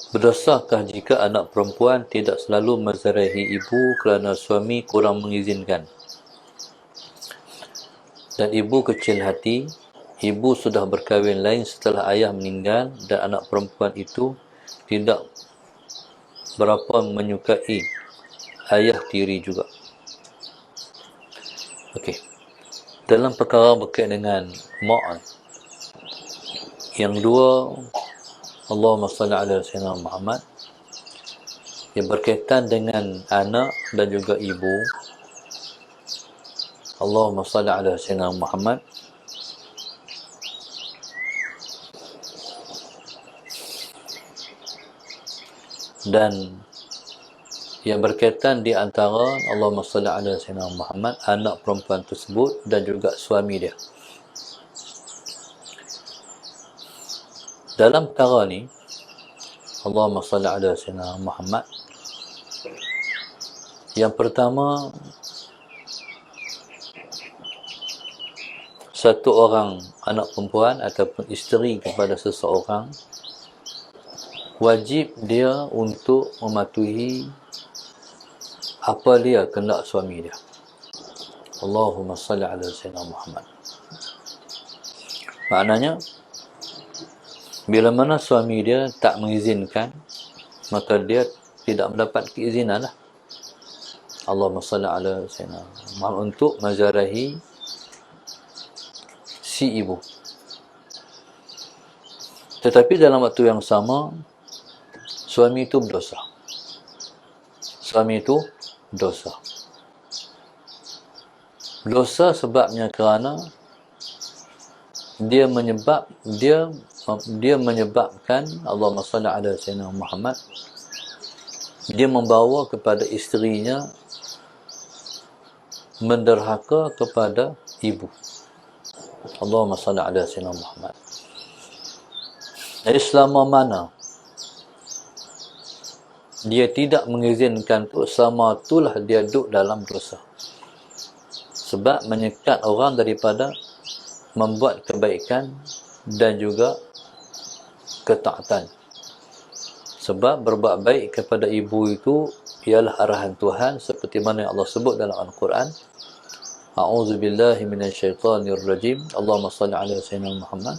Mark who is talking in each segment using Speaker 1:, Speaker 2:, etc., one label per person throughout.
Speaker 1: Berdosakah jika anak perempuan tidak selalu menzarahi ibu kerana suami kurang mengizinkan? Dan ibu kecil hati, ibu sudah berkahwin lain setelah ayah meninggal dan anak perempuan itu tidak berapa menyukai ayah tiri juga. Okey. Dalam perkara berkaitan dengan mak, yang dua, Allahumma salli ala Sayyidina Muhammad, yang berkaitan dengan anak dan juga ibu, Allahumma salli ala Sayyidina Muhammad. Dan yang berkaitan di antara Allahumma salli ala Sayyidina Muhammad, anak perempuan tersebut dan juga suami dia. Dalam perkara ni, Allahumma salli ala Sayyidina Muhammad, yang pertama, satu orang anak perempuan ataupun isteri kepada seseorang, wajib dia untuk mematuhi apa dia kehendak suami dia. Allahumma salli ala Sayyidina Muhammad. Maknanya, bila mana suami dia tak mengizinkan, maka dia tidak mendapat keizinan lah. Allahumma salli ala Sayyidina Muhammad untuk menzarahi si ibu. Tetapi dalam waktu yang sama, suami itu berdosa. Suami itu dosa. Dosa sebabnya kerana dia menyebabkan Allahumma salli ala Sayyidina Muhammad, dia membawa kepada isterinya menderhaka kepada ibu. Allahumma salli ala Sayyidina Muhammad. Jadi selama mana dia tidak mengizinkan tu, selama itulah dia duduk dalam dosa. Sebab menyekat orang daripada membuat kebaikan dan juga ketaatan. Sebab berbuat baik kepada ibu itu ialah arahan Tuhan, seperti mana yang Allah sebut dalam Al-Quran. A'udzubillahi minasyaitanirrajim. Allahumma salli ala Sayyidina Muhammad.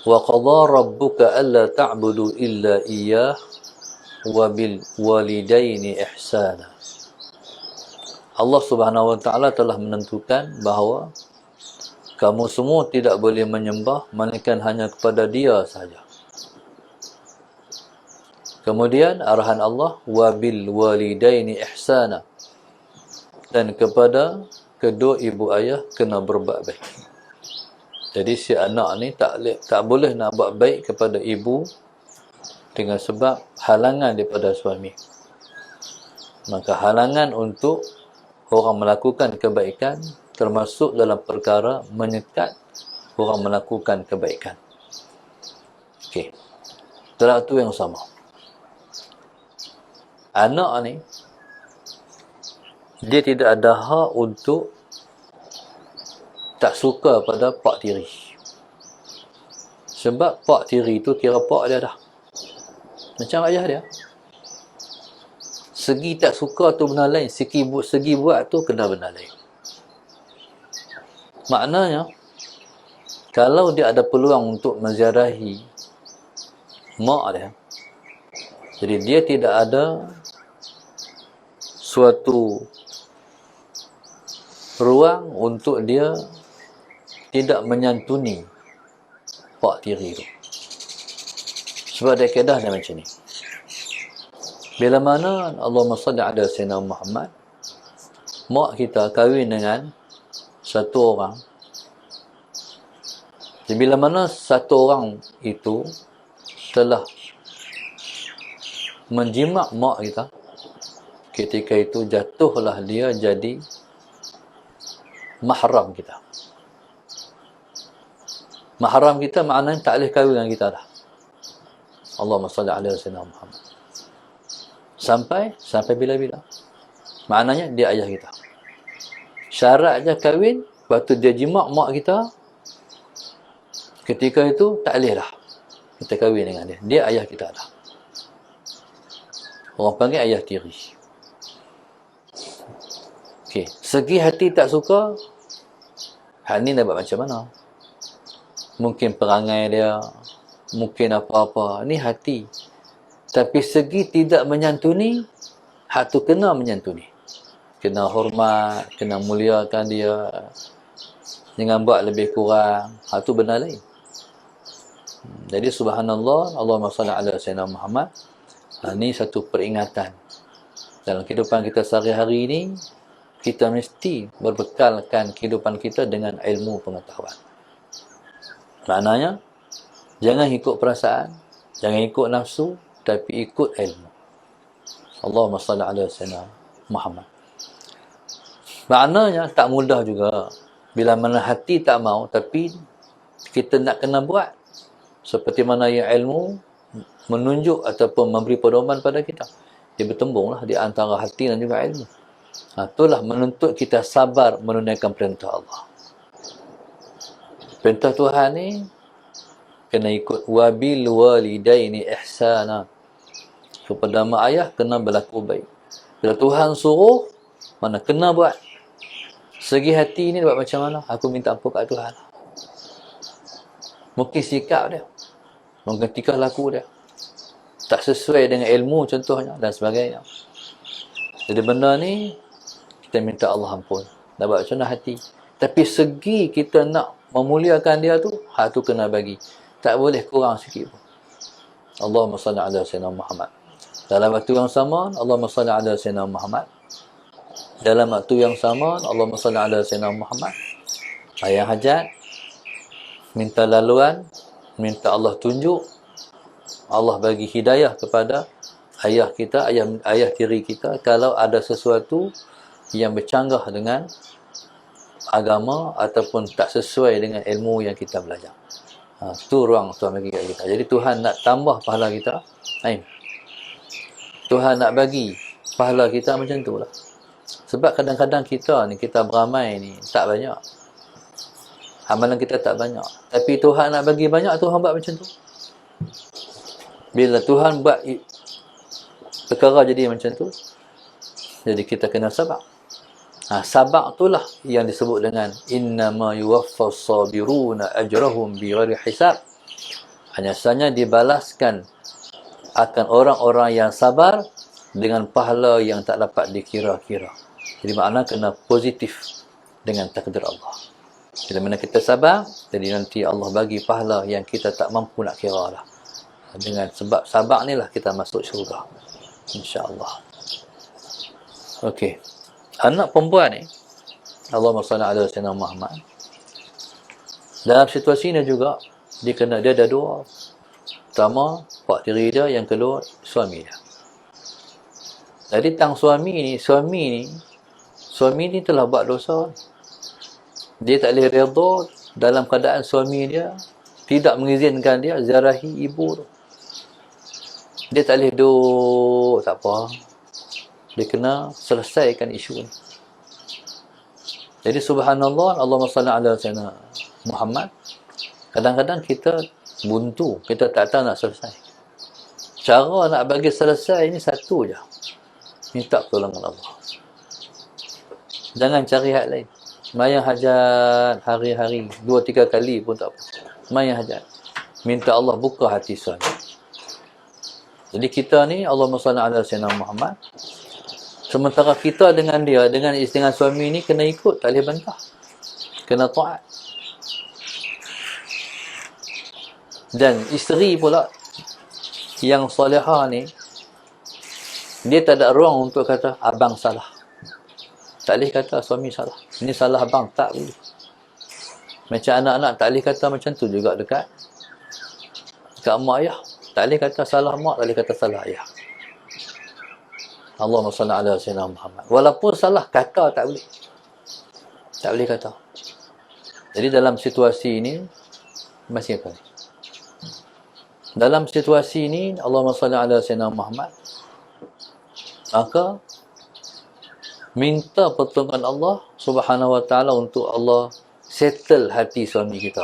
Speaker 1: Wa qadha rabbuka alla ta'budu illa iyyah wa bil walidaini ihsana. Allah Subhanahu wa taala telah menentukan bahawa kamu semua tidak boleh menyembah melainkan hanya kepada Dia sahaja. Kemudian arahan Allah, wa bil walidaini ihsana, dan kepada kedua ibu ayah kena berbuat baik. Jadi si anak ni tak boleh nak buat baik kepada ibu dengan sebab halangan daripada suami. Maka halangan untuk orang melakukan kebaikan termasuk dalam perkara menyekat orang melakukan kebaikan. Okey. Dalam tu yang sama, anak ni dia tidak ada hak untuk tak suka pada pak tiri. Sebab pak tiri itu kira pak dia dah, macam ayah dia. Segi tak suka tu benda lain, segi buat tu kena benda lain. Maknanya, kalau dia ada peluang untuk menziarahi mak dia, jadi dia tidak ada suatu ruang untuk dia tidak menyantuni pak tiri tu. Sebab dia kaedah dia macam ni. Bila mana Allahumma salli ala Sayyidina Muhammad, mak kita kahwin dengan satu orang. Jadi bila mana satu orang itu telah menjimak mak kita, ketika itu jatuhlah dia jadi mahram kita. Mahram kita maknanya tak boleh kahwin dengan kita dah. Allahumma salli ala Sayyidina Muhammad. Sampai bila-bila. Maknanya dia ayah kita. Syarat je kahwin, lepas tu dia jimak mak kita, ketika itu tak boleh dah. Kita kahwin dengan dia. Dia ayah kita dah. Orang panggil ayah tiri. Okey, segi hati tak suka, hak ni dapat macam mana? Mungkin perangai dia, mungkin apa-apa. Ni hati. Tapi segi tidak menyantuni, hak tu kena menyantuni. Kena hormat, kena muliakan dia. Jangan buat lebih kurang. Hak tu benar lain. Jadi subhanallah, Allahumma salli ala sayyidina Muhammad. Ini satu peringatan. Dalam kehidupan kita sehari-hari ini, kita mesti berbekalkan kehidupan kita dengan ilmu pengetahuan. Maknanya, jangan ikut perasaan, jangan ikut nafsu, tapi ikut ilmu. Allahumma salli ala sayyidina Muhammad. Maknanya, tak mudah juga. Bila mana hati tak mau, tapi kita nak kena buat. Seperti mana yang ilmu menunjuk ataupun memberi pedoman pada kita. Dia bertembunglah di antara hati dan juga ilmu. Itulah menuntut kita sabar menunaikan perintah Allah. Perintah Tuhan ni kena ikut wabil walidaini ihsana. Kepada mak ayah kena berlaku baik. Bila Tuhan suruh, mana kena buat. Segi hati ni buat macam mana? Aku minta ampun kat Tuhan. Mungkin sikap dia, mungkin tingkah laku dia tak sesuai dengan ilmu contohnya dan sebagainya. Jadi benda ni kita minta Allah ampun. Dapat macam mana hati. Tapi segi kita nak memuliakan dia tu, hak tu kena bagi. Tak boleh kurang sikit pun. Allahumma salli ala sayyidina Muhammad. Dalam waktu yang sama, Allahumma salli ala sayyidina Muhammad. Dalam waktu yang sama, Allahumma salli ala sayyidina Muhammad. Ayah hajat, minta laluan, minta Allah tunjuk, Allah bagi hidayah kepada ayah kita, ayah tiri kita, kalau ada sesuatu yang bercanggah dengan agama ataupun tak sesuai dengan ilmu yang kita belajar. Itu ruang Tuhan bagi kat kita. Jadi Tuhan nak tambah pahala kita. Tuhan nak bagi pahala kita macam tu lah. Sebab kadang-kadang kita ni, kita beramai ni, tak banyak. Amalan kita tak banyak. Tapi Tuhan nak bagi banyak, Tuhan buat macam tu. Bila Tuhan buat perkara jadi macam tu, jadi kita kena sabar. Sabar itulah yang disebut dengan innama yuwaffas sabiruna ajrahum bighairi hisab. Hanya saja dibalaskan akan orang-orang yang sabar dengan pahala yang tak dapat dikira-kira. Jadi makna kena positif dengan takdir Allah. Bila mana kita sabar, jadi nanti Allah bagi pahala yang kita tak mampu nak kira lah. Dengan sebab sabar ni lah kita masuk syurga, insya-Allah. Okey. Anak perempuan ni, Allahumma salli ala sayyidina Muhammad. Dalam situasi ni juga dia ada dua. Pertama, pak tiri dia, yang kedua suami dia. Jadi tang suami ni telah buat dosa. Dia tak boleh redha dalam keadaan suami dia tidak mengizinkan dia ziarahi ibu tu. Dia tak boleh duduk, tak apa. Dia kena selesaikan isu ni. Jadi subhanallah, Allahumma salli ala sayyidina Muhammad. Kadang-kadang kita buntu, kita tak tahu nak selesai. Cara nak bagi selesai ni satu je. Minta pertolongan Allah. Jangan cari hak lain. Semayang hajat hari-hari 2-3 kali pun tak apa. Semayang hajat. Minta Allah buka hati suami. Jadi kita ni, Allahumma salli ala sayyidina Muhammad. Sementara kita dengan dia, dengan suami ni kena ikut, tak boleh bantah. Kena taat. Dan isteri pula yang salihah ni, dia tak ada ruang untuk kata abang salah. Tak boleh kata suami salah. Ini salah abang, tak boleh. Macam anak-anak tak boleh kata macam tu juga dekat mak ayah. Tak boleh kata salah mak, tak boleh kata salah ayah. Allahumma salli ala sayyidina Muhammad. Walaupun salah kata tak boleh. Tak boleh kata. Jadi dalam situasi ini masih apa ni? Dalam situasi ini Allahumma salli ala sayyidina Muhammad. Maka minta pertolongan Allah Subhanahu wa taala untuk Allah settle hati suami kita.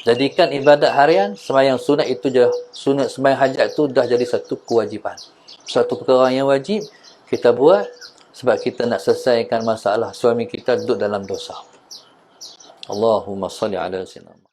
Speaker 1: Jadikan ibadat harian, sembahyang sunat itu je, sunat sembahyang hajat itu dah jadi satu kewajipan. Satu perkara yang wajib kita buat sebab kita nak selesaikan masalah suami kita duduk dalam dosa. Allahumma salli ala sayyidina